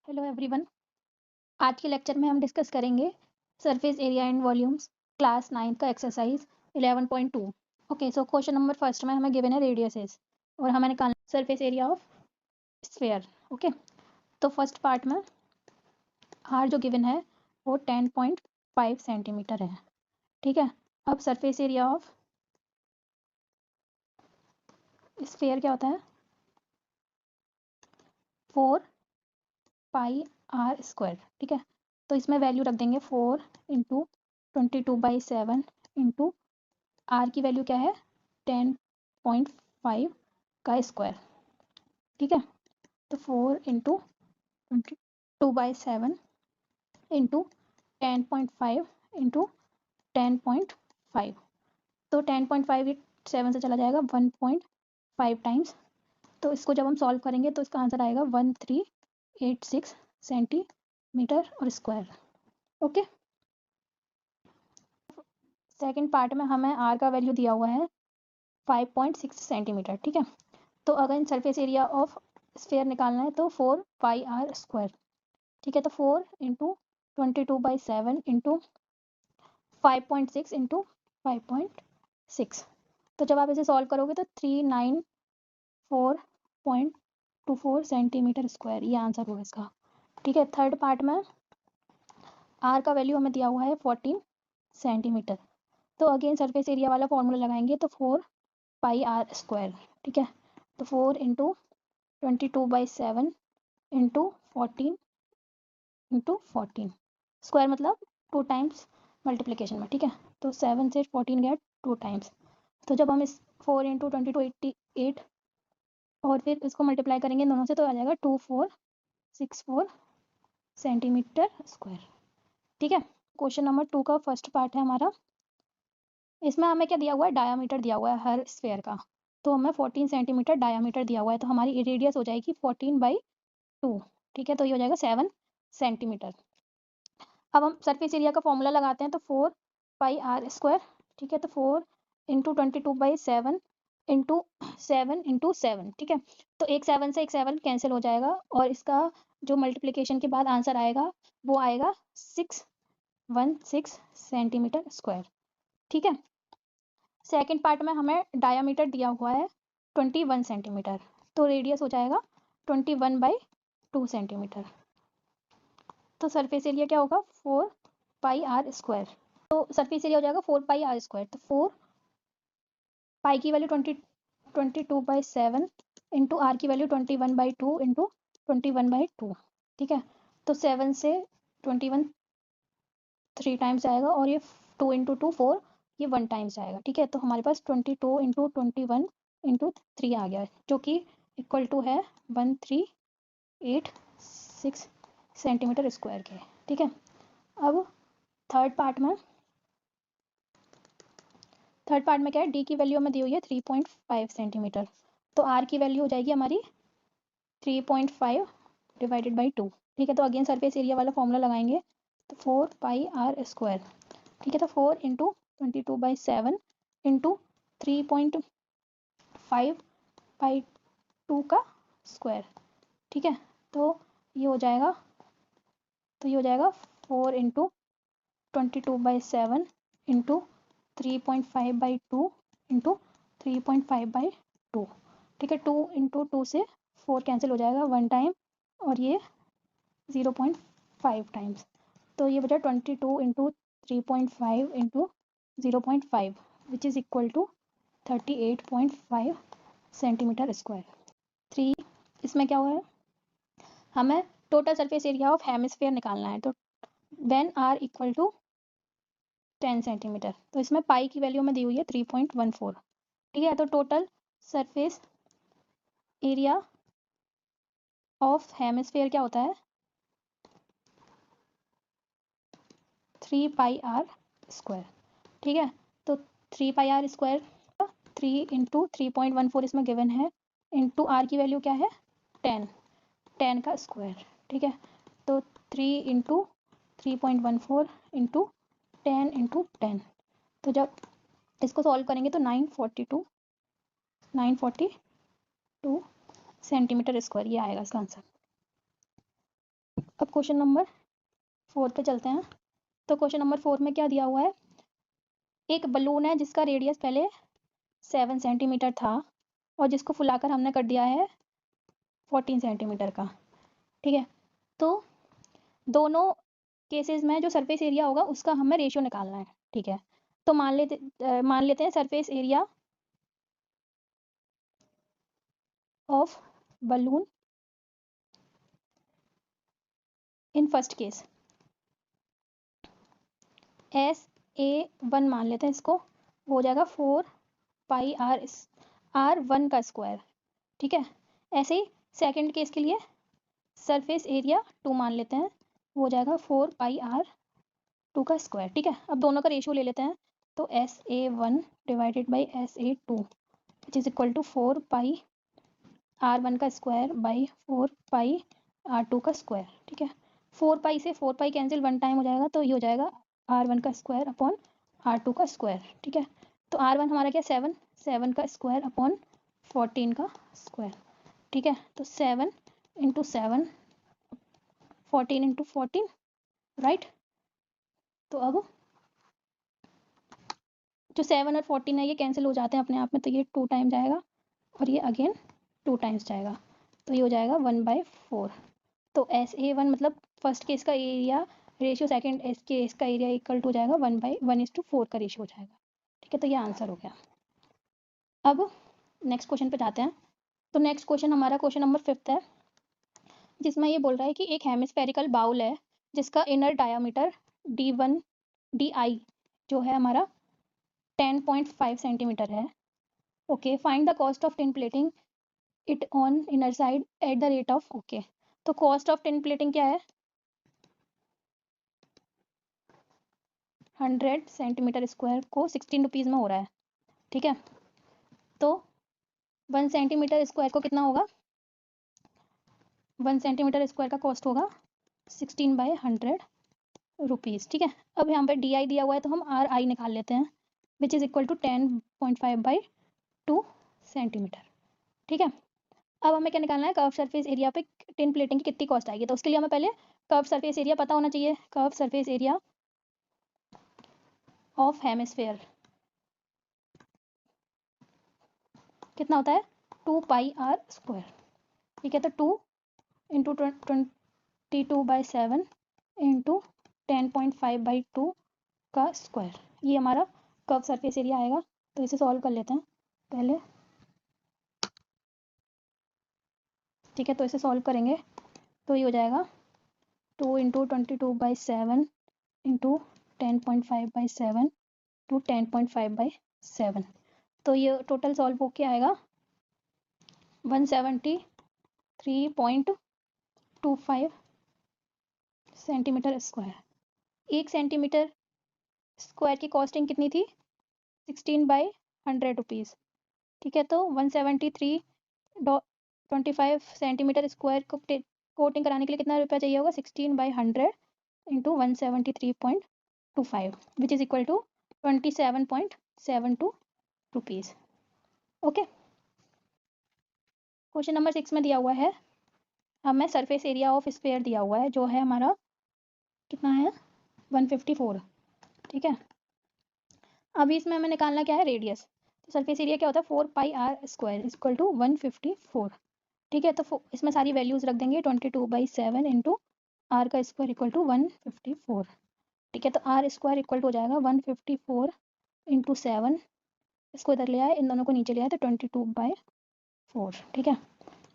Hello everyone. आज के lecture में हम डिस्कस करेंगे surface area and volumes class 9 का exercise 11.2। Okay, so question number first में हमें गिवन है रेडियसेस और हमें निकालना surface area of sphere. Okay, तो फर्स्ट पार्ट में आर जो गिवन है वो 10.5 सेंटीमीटर है। ठीक है, अब सरफेस एरिया ऑफ स्फीयर क्या होता है 4 पाई आर स्क्वायर। ठीक है, तो इसमें वैल्यू रख देंगे 4 इंटू 22/7 इंटू आर की वैल्यू क्या है 10.5 का स्क्वायर। ठीक है, तो 4 इंटू 22/7 इंटू 10.5 इंटू 10.5, तो 10.5 7 से चला जाएगा 1.5 टाइम्स। तो इसको जब हम सॉल्व करेंगे तो इसका आंसर आएगा 1386 सेंटीमीटर और स्क्वायर। ओके, सेकंड पार्ट में हमें आर का वैल्यू दिया हुआ है 5.6 सेंटीमीटर। ठीक है, तो अगर सरफेस एरिया ऑफ स्फीयर निकालना है तो 4 पाई आर स्क्वायर। ठीक है, तो 4 इंटू 22/7 इंटू 5.6 इंटू 5.6, तो जब आप इसे सॉल्व करोगे तो 394.24 सेंटीमीटर स्क्वायर, ये आंसर होगा इसका। ठीक है, थर्ड पार्ट में आर का वैल्यू हमें दिया हुआ है 14 सेंटीमीटर, तो अगेन सरफेस एरिया वाला फॉर्मूला लगाएंगे तो 4 पाई आर स्क्वायर। ठीक है, तो 4 इंटू 22/7 इंटू 14 इंटू 14, स्क्वायर मतलब 2 टाइम्स मल्टीप्लिकेशन में। ठीक है, तो 7 से 14 गया 2 टाइम्स, तो जब हम इस 4 इंटू 22 88 और फिर इसको मल्टीप्लाई करेंगे दोनों से तो आ जाएगा 2464 सेंटीमीटर स्क्वायर। ठीक है, क्वेश्चन नंबर 2 का फर्स्ट पार्ट है हमारा। इसमें हमें क्या दिया हुआ है, डायामीटर दिया हुआ है हर स्फेयर का, तो हमें 14 सेंटीमीटर डायामीटर दिया हुआ है, तो हमारी रेडियस हो जाएगी 14/2। ठीक है, तो ये हो जाएगा 7 सेंटीमीटर। अब हम सरफेस एरिया का फॉर्मूला लगाते हैं तो 4 पाई आर स्क्वायर। ठीक है, तो 4 इंटू 22/7 इंटू 7 इंटू 7। ठीक है, तो एक 7 से एक 7 कैंसिल हो जाएगा और इसका जो मल्टीप्लिकेशन के बाद आंसर आएगा वो आएगा 616 सेंटीमीटर स्क्वायर। ठीक है, सेकंड पार्ट में हमें डायामीटर दिया हुआ है 21 सेंटीमीटर, तो रेडियस हो जाएगा 21/2 सेंटीमीटर। तो सरफेस एरिया क्या होगा 4 पाई आर स्क्वायर, तो सरफेस एरिया हो जाएगा 4 पाई आर स्क्वायर, तो 4 पाई की वैल्यू 22/7 इंटू आर की वैल्यू 21/2 इंटू 21/2। ठीक है, तो 7 से 21 3 टाइम्स आएगा और ये 2 इंटू 2 4, ये 1 टाइम्स आएगा। ठीक है, तो हमारे पास 22 इंटू 21 इंटू 3 आ गया है, जो कि इक्वल टू है 1386 सेंटीमीटर स्क्वायर के। ठीक है, अब थर्ड पार्ट में क्या है, डी की वैल्यू हमें दी हुई है 3.5 सेंटीमीटर, तो आर की वैल्यू हो जाएगी हमारी 3.5 डिवाइडेड बाई 2। ठीक है, तो अगेन सरफेस एरिया वाला फॉर्मूला लगाएंगे तो 4 पाई आर स्क्वायर। ठीक है, तो 4 इंटू 22/7 इंटू 3.5/2 का स्क्वायर। ठीक है, तो ये हो जाएगा 4 इंटू 22/7 इंटू 3.5/2 इंटू 3.5/2। ठीक है, 2 इंटू 2 से 4 कैंसिल हो जाएगा 1 टाइम और ये 0.5 टाइम्स, तो ये बचा 22 into 3.5 into 0.5 which is equal to 38.5 centimetre square. 3 इसमें क्या हुआ है, हमें total surface area of hemisphere निकालना है, तो when r equal to 10 centimetre, तो इसमें पाई की वैल्यू में दी हुई है 3.14। ठीक है, तो total surface area of hemisphere क्या होता है 3 पाई आर स्क्वायर। ठीक है, तो 3 पाई आर स्क्वायर 3 इंटू 3.14 इसमें गिवन है, इंटू आर की वैल्यू क्या है 10 का स्क्वायर। ठीक है, तो 3 इंटू 3.14 इंटू 10 इंटू 10, तो जब इसको सॉल्व करेंगे तो 942 सेंटीमीटर स्क्वायर, ये आएगा इसका आंसर। अब क्वेश्चन नंबर 4 पे चलते हैं। तो क्वेश्चन नंबर 4 में क्या दिया हुआ है, एक बलून है जिसका रेडियस पहले 7 सेंटीमीटर था और जिसको फुलाकर हमने कर दिया है 14 सेंटीमीटर का। ठीक है, तो दोनों केसेस में जो सरफेस एरिया होगा उसका हमें रेशियो निकालना है। ठीक है, तो मान लेते हैं surface area of balloon in first case SA1 मान लेते हैं इसको, वो हो जाएगा 4 पाई R1 का स्क्वायर। ठीक है, ऐसे ही सेकंड केस के लिए सरफेस एरिया 2 मान लेते हैं, वो हो जाएगा 4 पाई R2 का स्क्वायर। ठीक है, अब दोनों का रेशियो ले लेते हैं, तो SA1 divided by SA2 which is equal to 4 pi R1 का स्क्वायर बाई 4 पाई R2 का स्क्वायर। ठीक है, 4 पाई से 4 पाई कैंसिल 1 टाइम हो जाएगा, तो ये हो जाएगा R1 का स्क्वायर अपॉन R2 का स्क्वायर। ठीक है, तो R1 हमारा क्या 7 का स्क्वायर अपॉन 14 का स्क्वायर। ठीक है, तो 7 इंटू 7 14 इंटू 14 राइट। तो अब जो 7 और 14 है ये कैंसिल हो जाते हैं अपने आप में, तो ये 2 टाइम जाएगा और ये अगेन 2 टाइम्स जाएगा, तो ये हो जाएगा 1/4। तो SA1 मतलब फर्स्ट केस का एरिया रेशियो सेकंड केस का एरिया इक्वल टू जाएगा 1/1:4 का रेशियो हो जाएगा। ठीक है, तो ये आंसर हो गया। अब नेक्स्ट क्वेश्चन पे जाते हैं। तो नेक्स्ट क्वेश्चन हमारा क्वेश्चन नंबर 5 है, जिसमें ये बोल रहा है कि एक हेमिस्फेरिकल बाउल है जिसका इनर डायामीटर DI जो है हमारा 10.5 सेंटीमीटर है। Okay, find the cost of tin plating it on inner side at the rate of okay. तो कॉस्ट ऑफ टिन प्लेटिंग क्या है, 100 सेंटीमीटर स्क्वायर को 16 रुपीज़ में हो रहा है। ठीक है, तो 1 सेंटीमीटर स्क्वायर को कितना होगा, 1 सेंटीमीटर स्क्वायर का कॉस्ट होगा 16/100 रुपीज़। ठीक है, अब यहाँ पर DI दिया हुआ है तो हम RI निकाल लेते हैं, which is equal to 10.5/2 centimetre. ठीक है, अब हमें क्या निकालना है, कर्व सरफेस एरिया पे टिन प्लेटिंग की कितनी कॉस्ट आएगी। तो उसके लिए हमें पहले कर्व सरफेस एरिया पता होना चाहिए। Curve surface area of hemisphere कितना होता है, 2 पाई R स्क्वायर। ठीक है, तो 2 इंटू 22/7 इंटू 10.5/2 का स्क्वायर, ये हमारा कर्व सरफेस एरिया आएगा। तो इसे सॉल्व कर लेते हैं पहले। ठीक है, तो इसे सॉल्व करेंगे तो ये हो जाएगा 2 इंटू 22/7 इंटू 10.5/7 टू 10.5/7। तो ये टोटल सॉल्व होके आएगा 173.25 सेंटीमीटर स्क्वायर। 1 सेंटीमीटर स्क्वायर की कॉस्टिंग कितनी थी, 16/100 रुपीज़। ठीक है, तो 173.25 सेंटीमीटर स्क्वायर को कोटिंग कराने के लिए कितना रुपया चाहिए होगा, 16/100 into 173.25 which is equal to 27.72 rupees. Okay, question number 6 में दिया हुआ है, हमें सरफेस एरिया ऑफ स्फेयर दिया हुआ है जो है हमारा कितना है, 154। ठीक है, अभी इसमें हमें निकालना क्या है, रेडियस। तो सरफेस एरिया क्या होता है, 4 पाई R स्क्वायर इक्वल टू 154। ठीक है, तो इसमें सारी वैल्यूज रख देंगे, 22/7 इंटू R का स्क्वायर इक्वल टू 154। ठीक है, तो R स्क्वायर इक्वल टू हो जाएगा 154 इंटू 7, इसको इधर ले आए, इन दोनों को नीचे ले आए, तो 22/4। ठीक है,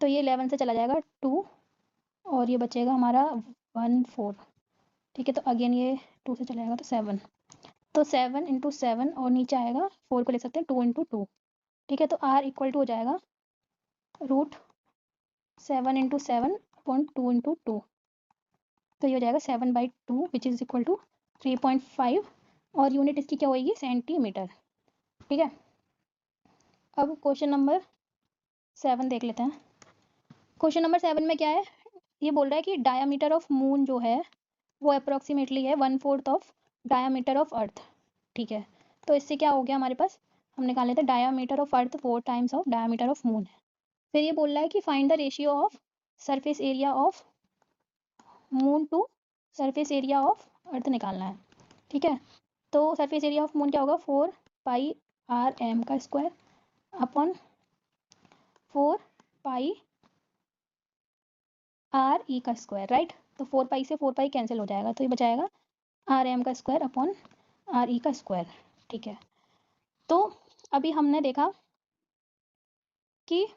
तो ये 11 से चला जाएगा 2 और ये बचेगा हमारा 14। ठीक है, तो अगेन ये 2 से चला जाएगा तो 7, तो 7 इंटू 7 और नीचे आएगा 4 को ले सकते हैं 2 इंटू 2। ठीक है, तो R इक्वल टू हो जाएगा √7 इंटू 7/2 इंटू 2, तो ये हो जाएगा 7/2 विच इज़ इक्वल टू 3.5 और यूनिट इसकी क्या होगी, सेंटीमीटर। ठीक है, अब क्वेश्चन नंबर 7 देख लेते हैं। क्वेश्चन नंबर 7 में क्या है, ये बोल रहा है कि डायामीटर ऑफ मून जो है वो अप्रोक्सीमेटली है 1/4 ऑफ डायामीटर ऑफ अर्थ। ठीक है, तो इससे क्या हो गया हमारे पास, हम निकाल लेते हैं diameter of earth 4 times of diameter of moon है। फिर ये बोल रहा है कि find the ratio of surface area of moon to surface area of earth निकालना है, ठीक है। तो सरफेस एरिया ऑफ मून क्या होगा, 4 पाई आर एम का square upon 4 pi R E का स्क्वायर, राइट। तो 4 पाई से 4 पाई कैंसिल हो जाएगा, तो ये बचाएगा आर एम का स्क्वायर अपॉन आर ई का स्क्वायर, ठीक है। तो अभी हमने देखा कि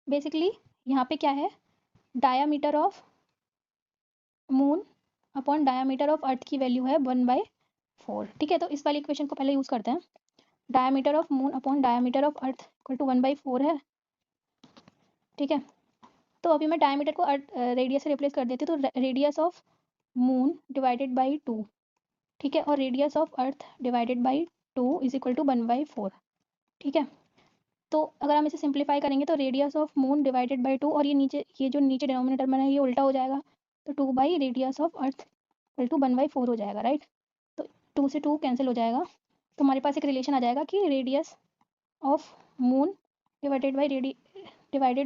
बेसिकली यहाँ पे क्या है, diameter of moon upon diameter of अर्थ की वैल्यू है 1/4, ठीक है। तो इस वाली इक्वेशन को पहले यूज़ करते हैं। Diameter of moon upon diameter of earth equal to 1/4 है, ठीक है। तो अभी मैं डायमीटर को रेडियस से रिप्लेस कर देती हूँ, तो radius of moon divided by 2, ठीक है, और radius of earth divided by 2 is equal to 1/4, ठीक है। तो अगर हम इसे सिंप्लीफाई करेंगे तो radius of moon divided by 2, और ये जो नीचे डिनोमिनेटर बना है ये उल्टा हो जाएगा, तो 2 by radius of earth equal to 1/4 हो जाएगा, राइट। तो 2 से 2 कैंसिल हो जाएगा, तो हमारे पास एक रिलेशन आ जाएगा कि radius of moon divided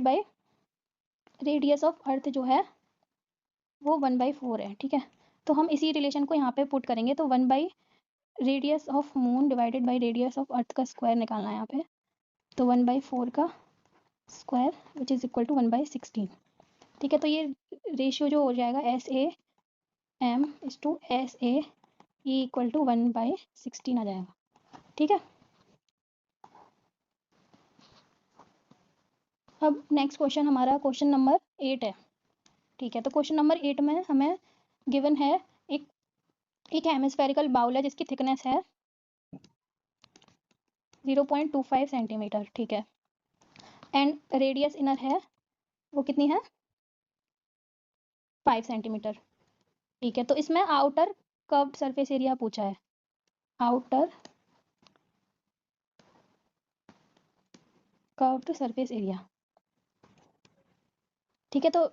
by radius of अर्थ जो है वो 1/4 है, ठीक है। तो हम इसी रिलेशन को यहाँ पे पुट करेंगे, तो 1 by radius of moon divided by radius of earth का स्क्वायर निकालना है यहाँ पे, तो 1/4 का square which is equal to 1/16, ठीक है। तो ये रेशियो जो हो जाएगा SAM is to SA E equal to 1/16 आ जाएगा, ठीक है। अब नेक्स्ट क्वेश्चन हमारा क्वेश्चन नंबर 8 है, ठीक है। तो क्वेश्चन नंबर 8 में हमें गिवन है एक हेमिस्फेरिकल बाउल है जिसकी थिकनेस है 0.25 सेंटीमीटर, ठीक है, एंड रेडियस इनर है वो कितनी है 5 सेंटीमीटर, ठीक है। तो इसमें आउटर कर्व्ड सरफेस एरिया पूछा है, आउटर कर्व्ड सरफेस एरिया, ठीक है। तो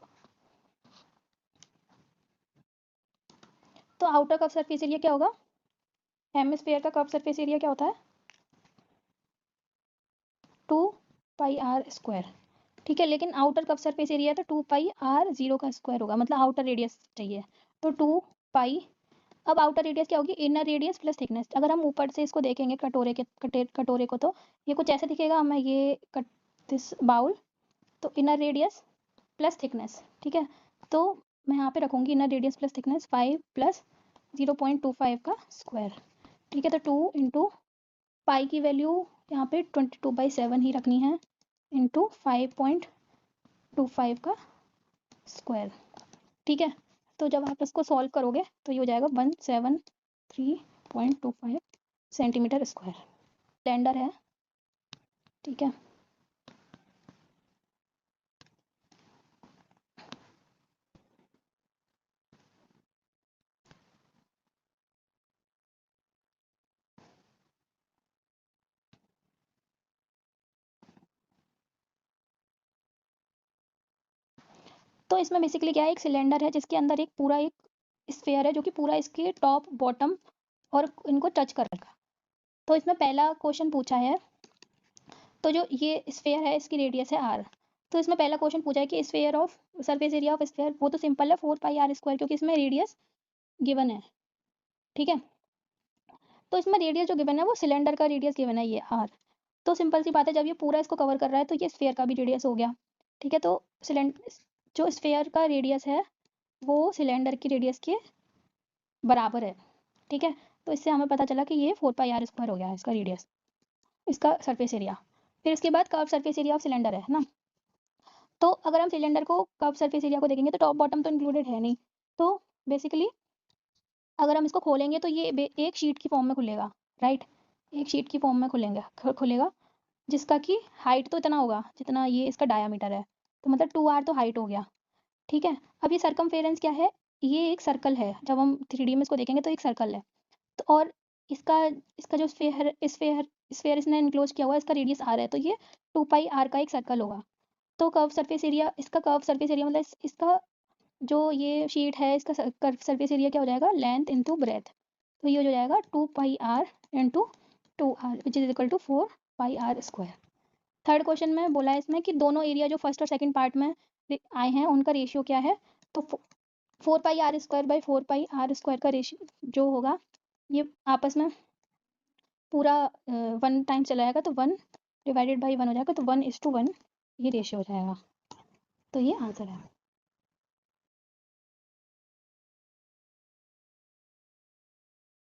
आउटर कर्व सरफेस एरिया क्या होगा, हेमिस्फीयर का कर्व सरफेस एरिया क्या होता है 2 पाई आर स्क्वायर, ठीक है। लेकिन आउटर कर्व सरफेस एरिया है तो 2 पाई आर जीरो का स्क्वायर होगा, मतलब आउटर रेडियस चाहिए, तो 2 पाई। अब आउटर रेडियस क्या होगी, इनर रेडियस प्लस थिकनेस। अगर हम ऊपर से इसको देखेंगे कटोरे को, तो ये कुछ ऐसे दिखेगा हमें, ये दिस बाउल, तो इनर रेडियस प्लस थिकनेस, ठीक है। तो मैं यहाँ पे रखूँगी inner radius plus thickness 5 plus 0.25 का स्क्वायर, ठीक है। तो 2 इंटू पाई की वैल्यू यहाँ पे 22/7 ही रखनी है, इंटू 5.25 का स्क्वायर, ठीक है। तो जब आप इसको सॉल्व करोगे तो ये हो जाएगा 173.25 सेंटीमीटर स्क्वायर, सिलेंडर है, ठीक है। तो इसमें बेसिकली क्या है, एक सिलेंडर है जिसके अंदर एक पूरा एक स्फेयर है जो कि पूरा इसके टॉप बॉटम और इनको टच कर रखा। तो इसमें पहला क्वेश्चन पूछा है, तो जो ये स्फेयर है इसकी रेडियस है r, तो इसमें पहला क्वेश्चन पूछा है कि sphere of surface area of sphere, वो तो सिंपल है 4 पाई आर स्क्वायर, क्योंकि इसमें रेडियस गिवन है, ठीक है। तो इसमें रेडियस जो गिवन है वो सिलेंडर का रेडियस गिवन है ये r, तो सिंपल सी बात है जब ये पूरा इसको कवर कर रहा है तो ये स्फेयर का भी रेडियस हो गया, ठीक है। तो सिलेंडर जो स्फेयर का रेडियस है वो सिलेंडर की रेडियस के बराबर है, ठीक है। तो इससे हमें पता चला कि ये 4 पाई आर स्क्वायर हो गया है इसका रेडियस, इसका सरफेस एरिया। फिर इसके बाद curve surface area of cylinder है ना, तो अगर हम सिलेंडर को कर्व सरफेस एरिया को देखेंगे तो टॉप बॉटम तो इंक्लूडेड है नहीं, तो बेसिकली अगर हम इसको खोलेंगे तो ये एक शीट की फॉर्म में खुलेगा, राइट, एक शीट की फॉर्म में खुलेगा जिसका कि हाइट तो इतना होगा जितना ये इसका डायामीटर है, तो मतलब 2r तो हाइट हो गया, ठीक है। अब ये सरकमफेरेंस क्या है, ये एक सर्कल है, जब हम 3D में इसको देखेंगे तो एक सर्कल है, तो और इसका इसका जो स्फेयर इसने इनक्लोज किया हुआ है इसका रेडियस r है, तो ये 2 पाई r का एक सर्कल होगा। तो कर्व सरफेस एरिया, इसका कर्व सरफेस एरिया मतलब इसका जो ये शीट है इसका कर्व सरफेस एरिया क्या हो जाएगा, लेंथ इंटू ब्रेथ, तो ये हो जाएगा 2 pi r into 2r which is equal to 4 pi r square. Third question में बोला है इसमें कि दोनों एरिया जो फर्स्ट और सेकंड पार्ट में आए हैं उनका रेशियो क्या है, तो 4πr² का रेशियो जो होगा ये आपस में पूरा 1 टाइम चला जाएगा, तो 1/1 हो जाएगा, तो 1:1 ये रेशियो हो जाएगा। तो ये आंसर है।